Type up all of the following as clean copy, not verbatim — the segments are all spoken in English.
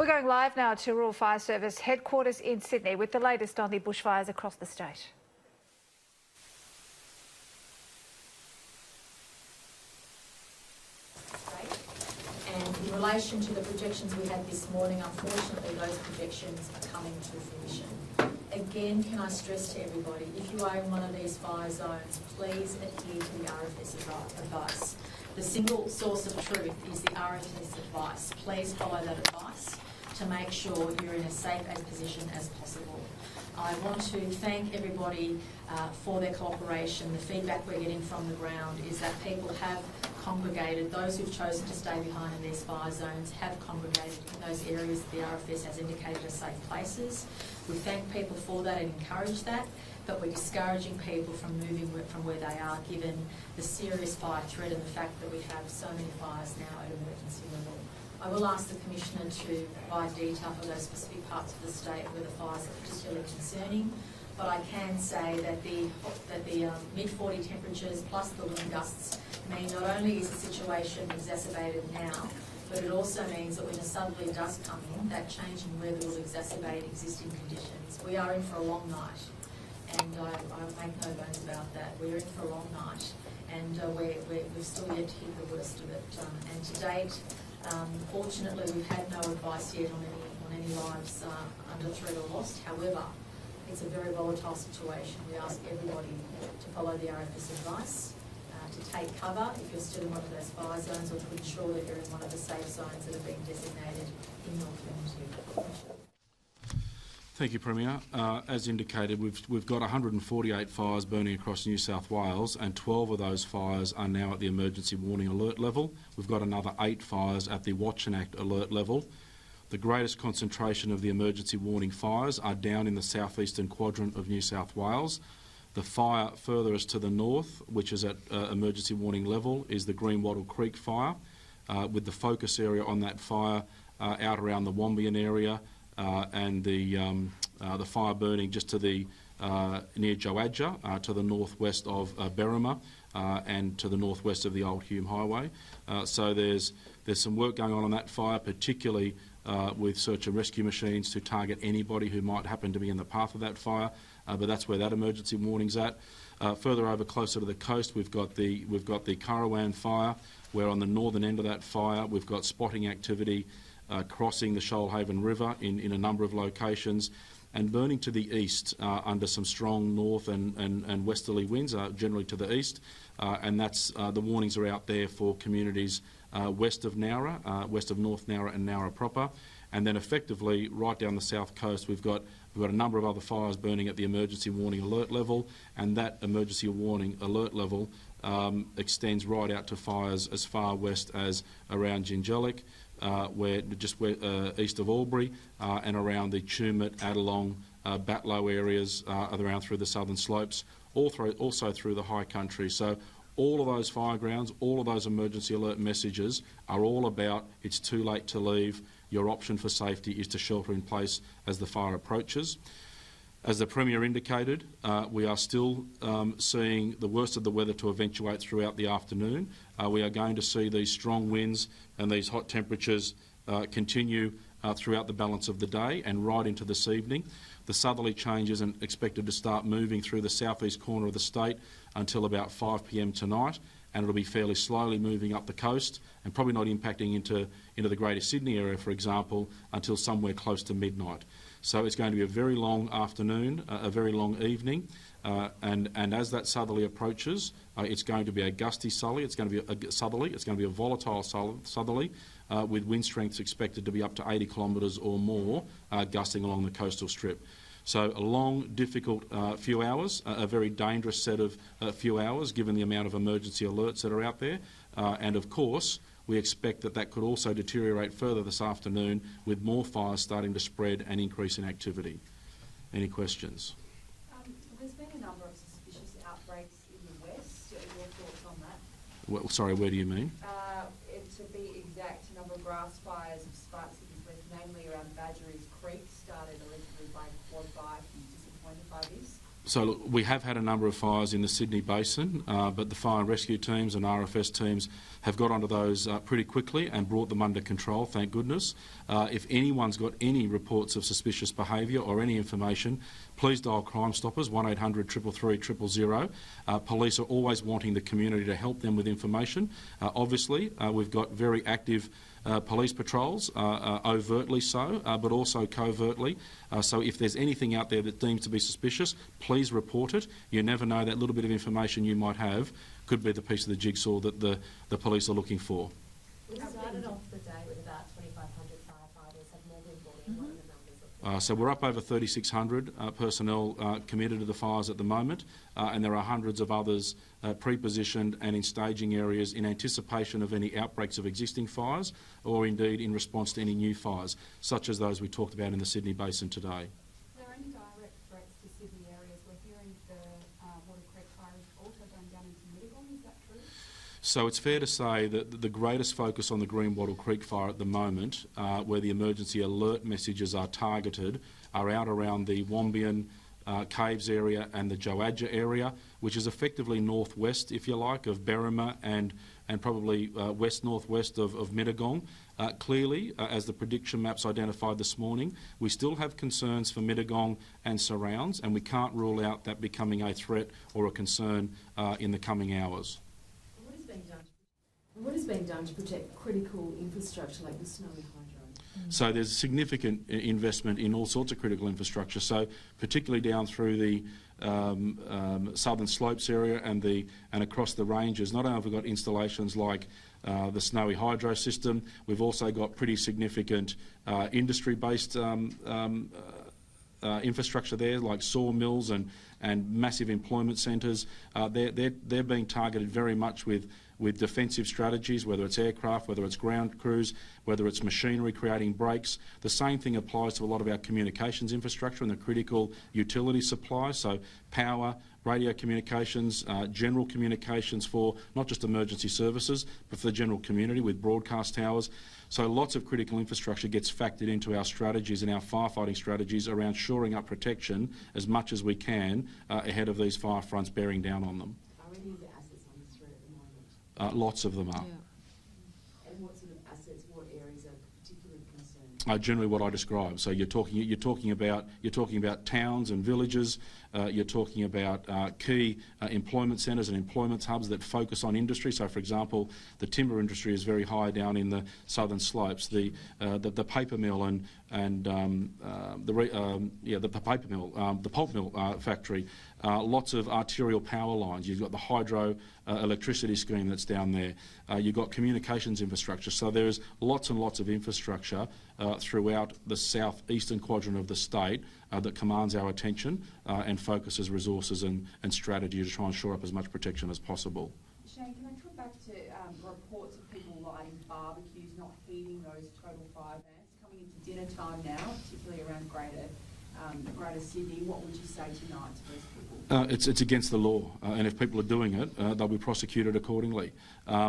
We're going live now to Rural Fire Service headquarters in Sydney with the latest on the bushfires across the state. And in relation to the projections we had this morning, unfortunately those projections are coming to fruition. Again, can I stress to everybody, if you are in one of these fire zones, please adhere to the RFS advice. The single source of truth is the RFS advice. Please follow that advice to make sure you're in as safe a position as possible. I want to thank everybody for their cooperation. The feedback we're getting from the ground is that people have congregated. Those who've chosen to stay behind in these fire zones have congregated in those areas that the RFS has indicated as safe places. We thank people for that and encourage that, but we're discouraging people from moving from where they are given the serious fire threat and the fact that we have so many fires now at emergency level. I will ask the Commissioner to provide detail for those specific parts of the state where the fires are particularly concerning, but I can say that the mid-40 temperatures plus the wind gusts mean not only is the situation exacerbated now, but it also means that when a southerly does come in, that change in weather will exacerbate existing conditions. We are in for a long night, and I make no bones about that. We're in for a long night, and we're still yet to hear the worst of it. And to date, fortunately, we've had no advice yet on any lives under threat or lost. However, it's a very volatile situation. We ask everybody to follow the RFS advice, to take cover if you're still in one of those fire zones, or to ensure that you're in one of the safe zones that have been designated in your community. Thank you, Premier. As indicated, we've got 148 fires burning across New South Wales, and 12 of those fires are now at the emergency warning alert level. We've got another 8 fires at the Watch and Act alert level. The greatest concentration of the emergency warning fires are down in the southeastern quadrant of New South Wales. The fire furthest to the north, which is at emergency warning level, is the Greenwattle Creek fire, with the focus area on that fire out around the Wombian area, and the fire burning just to the near Joadja, to the northwest of Berrima, and to the northwest of the Old Hume Highway. So there's some work going on that fire, particularly with search and rescue machines to target anybody who might happen to be in the path of that fire. But that's where that emergency warning's at. Further over, closer to the coast, we've got the Currawan fire, where on the northern end of that fire we've got spotting activity crossing the Shoalhaven River in a number of locations, and burning to the east under some strong north and westerly winds, generally to the east. And that's the warnings are out there for communities west of Nowra, west of North Nowra and Nowra proper. And then effectively right down the south coast we've got a number of other fires burning at the emergency warning alert level, and that emergency warning alert level extends right out to fires as far west as around Jingellic, east of Albury, and around the Tumut, Adelong, Batlow areas, around through the southern slopes, also through the high country. So all of those fire grounds, all of those emergency alert messages are all about it's too late to leave. Your option for safety is to shelter in place as the fire approaches. As the Premier indicated, we are still seeing the worst of the weather to eventuate throughout the afternoon. We are going to see these strong winds and these hot temperatures continue throughout the balance of the day and right into this evening. The southerly change isn't expected to start moving through the southeast corner of the state until about 5 p.m. tonight, and it'll be fairly slowly moving up the coast and probably not impacting into the Greater Sydney area, for example, until somewhere close to midnight. So it's going to be a very long afternoon, a very long evening, and as that southerly approaches, it's going to be a gusty southerly. It's going to be a southerly. It's going to be a volatile southerly, with wind strengths expected to be up to 80 kilometres or more, gusting along the coastal strip. So a long, difficult few hours, a very dangerous set of few hours, given the amount of emergency alerts that are out there, and of course, we expect that could also deteriorate further this afternoon with more fires starting to spread and increase in activity. Any questions? There's been a number of suspicious outbreaks in the west. Your thoughts on that? Well, sorry, where do you mean? To be exact, a number of grass fires have sparked in the west, namely around Badgerys Creek, started allegedly by quad bike. Are you disappointed by this? So look, we have had a number of fires in the Sydney Basin, but the fire and rescue teams and RFS teams have got onto those pretty quickly and brought them under control, thank goodness. If anyone's got any reports of suspicious behaviour or any information, please dial Crime Stoppers, 1800 333 000. Police are always wanting the community to help them with information. Obviously, we've got very active police patrols, overtly so, but also covertly. So if there's anything out there that deems to be suspicious, please report it. You never know, that little bit of information you might have could be the piece of the jigsaw that the police are looking for. We started off the day with about 2,500 firefighters. Have more been brought in? What are the numbers of them? So we're up over 3,600 personnel committed to the fires at the moment, and there are hundreds of others pre-positioned and in staging areas in anticipation of any outbreaks of existing fires or indeed in response to any new fires, such as those we talked about in the Sydney Basin today. Are there any direct threats to Sydney areas? We're hearing the Water Creek fire is also going down into Middleborough. Is that true? So it's fair to say that the greatest focus on the Greenwattle Creek fire at the moment, where the emergency alert messages are targeted, are out around the Wombian Caves area and the Joadja area, which is effectively northwest, if you like, of Berrima and probably west-northwest of Mittagong. Clearly, as the prediction maps identified this morning, we still have concerns for Mittagong and surrounds, and we can't rule out that becoming a threat or a concern in the coming hours. What is being done to protect critical infrastructure like the Snowy Hydro? So there's significant investment in all sorts of critical infrastructure. So particularly down through the southern slopes area and across the ranges. Not only have we got installations like the Snowy Hydro system, we've also got pretty significant industry-based infrastructure there, like sawmills and massive employment centres. They're being targeted very much with defensive strategies, whether it's aircraft, whether it's ground crews, whether it's machinery creating breaks. The same thing applies to a lot of our communications infrastructure and the critical utility supply, so power, radio communications, general communications for not just emergency services, but for the general community with broadcast towers. So lots of critical infrastructure gets factored into our strategies and our firefighting strategies around shoring up protection as much as we can ahead of these fire fronts bearing down on them. Are any of the assets under threat at the moment? Lots of them are. Yeah. And what sort of assets, what areas are particularly concerned? Generally what I described. So you're talking about towns and villages. You're talking about key employment centres and employment hubs that focus on industry. So, for example, the timber industry is very high down in the southern slopes. The paper mill and the paper mill, the pulp mill factory. Lots of arterial power lines. You've got the hydro electricity scheme that's down there. You've got communications infrastructure. So there's lots and lots of infrastructure throughout the southeastern quadrant of the state that commands our attention and focuses resources and strategy to try and shore up as much protection as possible. Shane, can I come back to reports of people lighting barbecues, not heeding those total fire bans, coming into dinner time now, particularly around Greater Sydney? What would you say tonight to those people? It's against the law, and if people are doing it, they'll be prosecuted accordingly.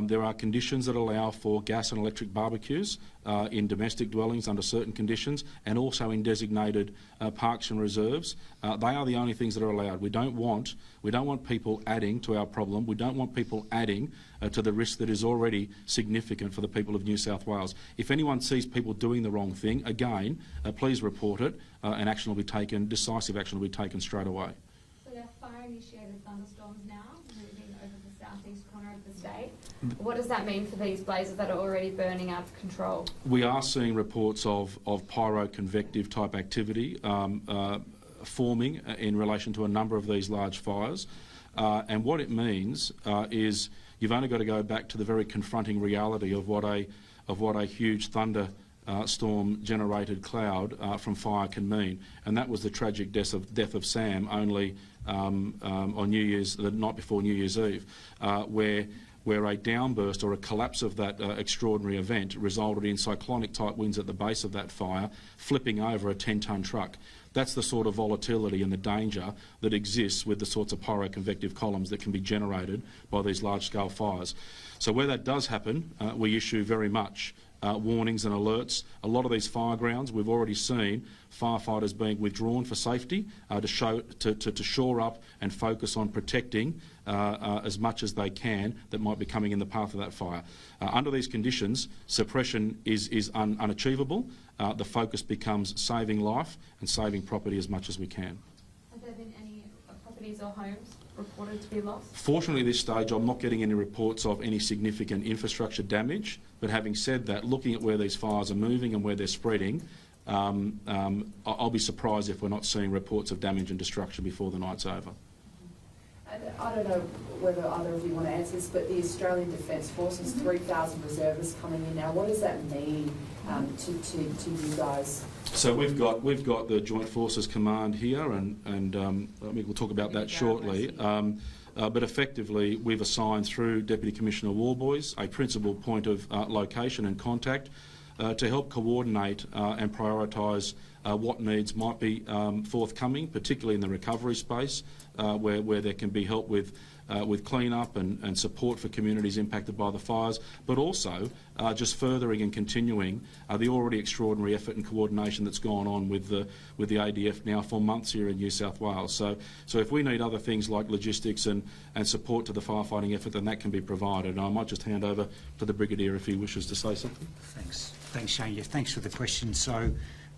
There are conditions that allow for gas and electric barbecues in domestic dwellings under certain conditions, and also in designated parks and reserves. They are the only things that are allowed. We don't want people adding to our problem. We don't want people adding to the risk that is already significant for the people of New South Wales. If anyone sees people doing the wrong thing, again, please report it, and action will be taken. Decisive action will be taken straight away. So there are fire-initiated thunderstorms now moving over the southeast corner of the state. What does that mean for these blazes that are already burning out of control? We are seeing reports of pyroconvective type activity forming in relation to a number of these large fires. And what it means is you've only got to go back to the very confronting reality of what a huge storm generated cloud from fire can mean, and that was the tragic death of Sam only on New Year's, the night before New Year's Eve, where a downburst or a collapse of that extraordinary event resulted in cyclonic type winds at the base of that fire flipping over a 10-tonne truck. That's the sort of volatility and the danger that exists with the sorts of pyroconvective columns that can be generated by these large-scale fires. So where that does happen, we issue very much warnings and alerts. A lot of these fire grounds, we've already seen firefighters being withdrawn for safety to shore up and focus on protecting as much as they can that might be coming in the path of that fire. Under these conditions, suppression is unachievable. The focus becomes saving life and saving property as much as we can. Have there been any properties or homes reported to be lost? Fortunately, at this stage, I'm not getting any reports of any significant infrastructure damage. But having said that, looking at where these fires are moving and where they're spreading, I'll be surprised if we're not seeing reports of damage and destruction before the night's over. And I don't know whether either of you want to answer this, but the Australian Defence Force has 3,000 reservists coming in now. What does that mean to you guys? So we've got the Joint Forces Command here, and we'll talk about that shortly. But effectively, we've assigned through Deputy Commissioner Warboys a principal point of location and contact to help coordinate and prioritise what needs might be forthcoming, particularly in the recovery space, where there can be help with clean-up and support for communities impacted by the fires, but also just furthering and continuing the already extraordinary effort and coordination that's gone on with the ADF now for months here in New South Wales. So if we need other things like logistics and support to the firefighting effort, then that can be provided. And I might just hand over to the Brigadier if he wishes to say something. Thanks, Shane. Yeah, thanks for the question. So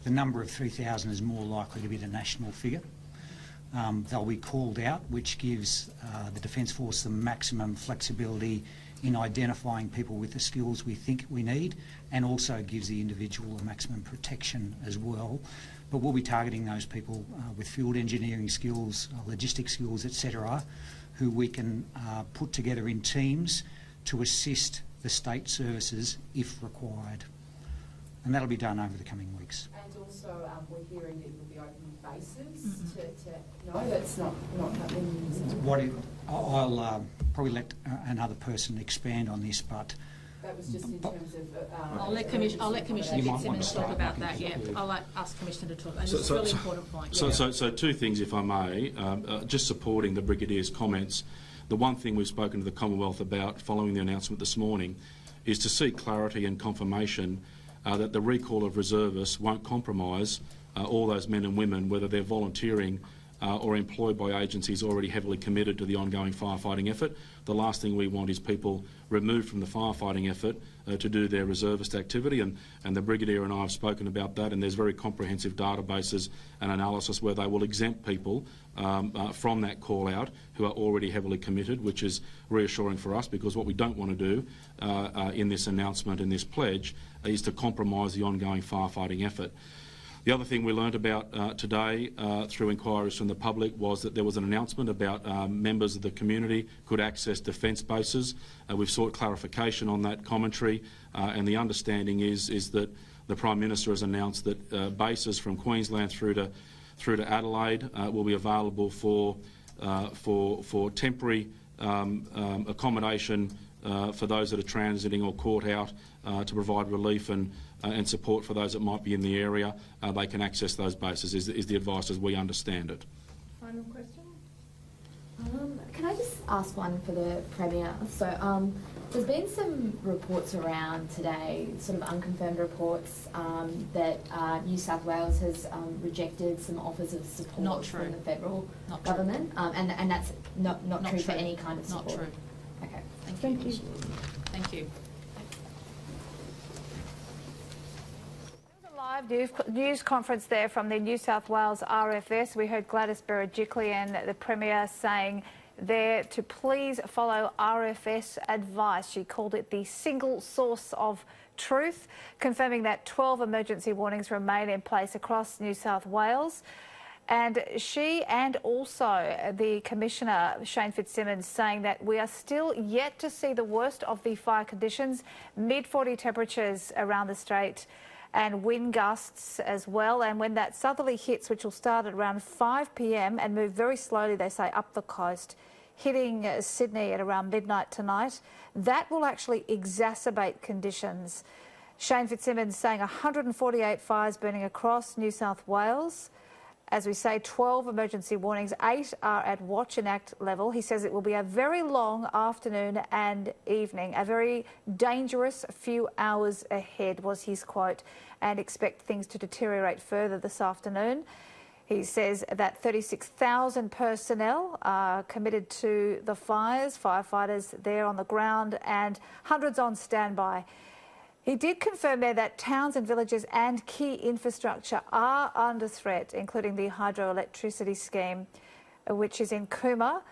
the number of 3,000 is more likely to be the national figure. They'll be called out, which gives the Defence Force the maximum flexibility in identifying people with the skills we think we need, and also gives the individual the maximum protection as well. But we'll be targeting those people with field engineering skills, logistics skills, etc., who we can put together in teams to assist the state services if required. And that'll be done over the coming weeks. And also, we're hearing that you'll be opening bases no, that's not happening. I'll probably let another person expand on this, but that was just in terms of. I'll let Commissioner Fitzsimmons talk about that. Yeah, I'll ask Commissioner to talk. And it's a really important point. So two things, if I may, just supporting the Brigadier's comments. The one thing we've spoken to the Commonwealth about following the announcement this morning is to seek clarity and confirmation that the recall of reservists won't compromise all those men and women, whether they're volunteering or employed by agencies already heavily committed to the ongoing firefighting effort. The last thing we want is people removed from the firefighting effort to do their reservist activity, and the Brigadier and I have spoken about that, and there's very comprehensive databases and analysis where they will exempt people from that call-out who are already heavily committed, which is reassuring for us, because what we don't want to do in this announcement and this pledge is to compromise the ongoing firefighting effort. The other thing we learnt about today through inquiries from the public was that there was an announcement about members of the community could access defence bases. We've sought clarification on that commentary, and the understanding is that the Prime Minister has announced that bases from Queensland through to Adelaide will be available for temporary accommodation for those that are transiting or caught out to provide relief and support for those that might be in the area. They can access those bases, is the advice as we understand it. Final question? Can I just ask one for the Premier? So there's been some reports around today, sort of unconfirmed reports, that New South Wales has rejected some offers of support from the federal government, and that's not true for any kind of support. Not true. Okay. Thank you. Thank you. Live news conference there from the New South Wales RFS. We heard Gladys Berejiklian, the Premier, saying there to please follow RFS advice. She called it the single source of truth, confirming that 12 emergency warnings remain in place across New South Wales. And she and also the Commissioner, Shane Fitzsimmons, saying that we are still yet to see the worst of the fire conditions, mid-40 temperatures around the state and wind gusts as well. And when that southerly hits, which will start at around 5 p.m. and move very slowly, they say, up the coast, hitting Sydney at around midnight tonight, that will actually exacerbate conditions. Shane Fitzsimmons saying 148 fires burning across New South Wales. As we say, 12 emergency warnings, 8 are at watch and act level. He says it will be a very long afternoon and evening, a very dangerous few hours ahead was his quote, and expect things to deteriorate further this afternoon. He says that 36,000 personnel are committed to the fires, firefighters there on the ground and hundreds on standby. He did confirm there that towns and villages and key infrastructure are under threat, including the hydroelectricity scheme, which is in Cooma.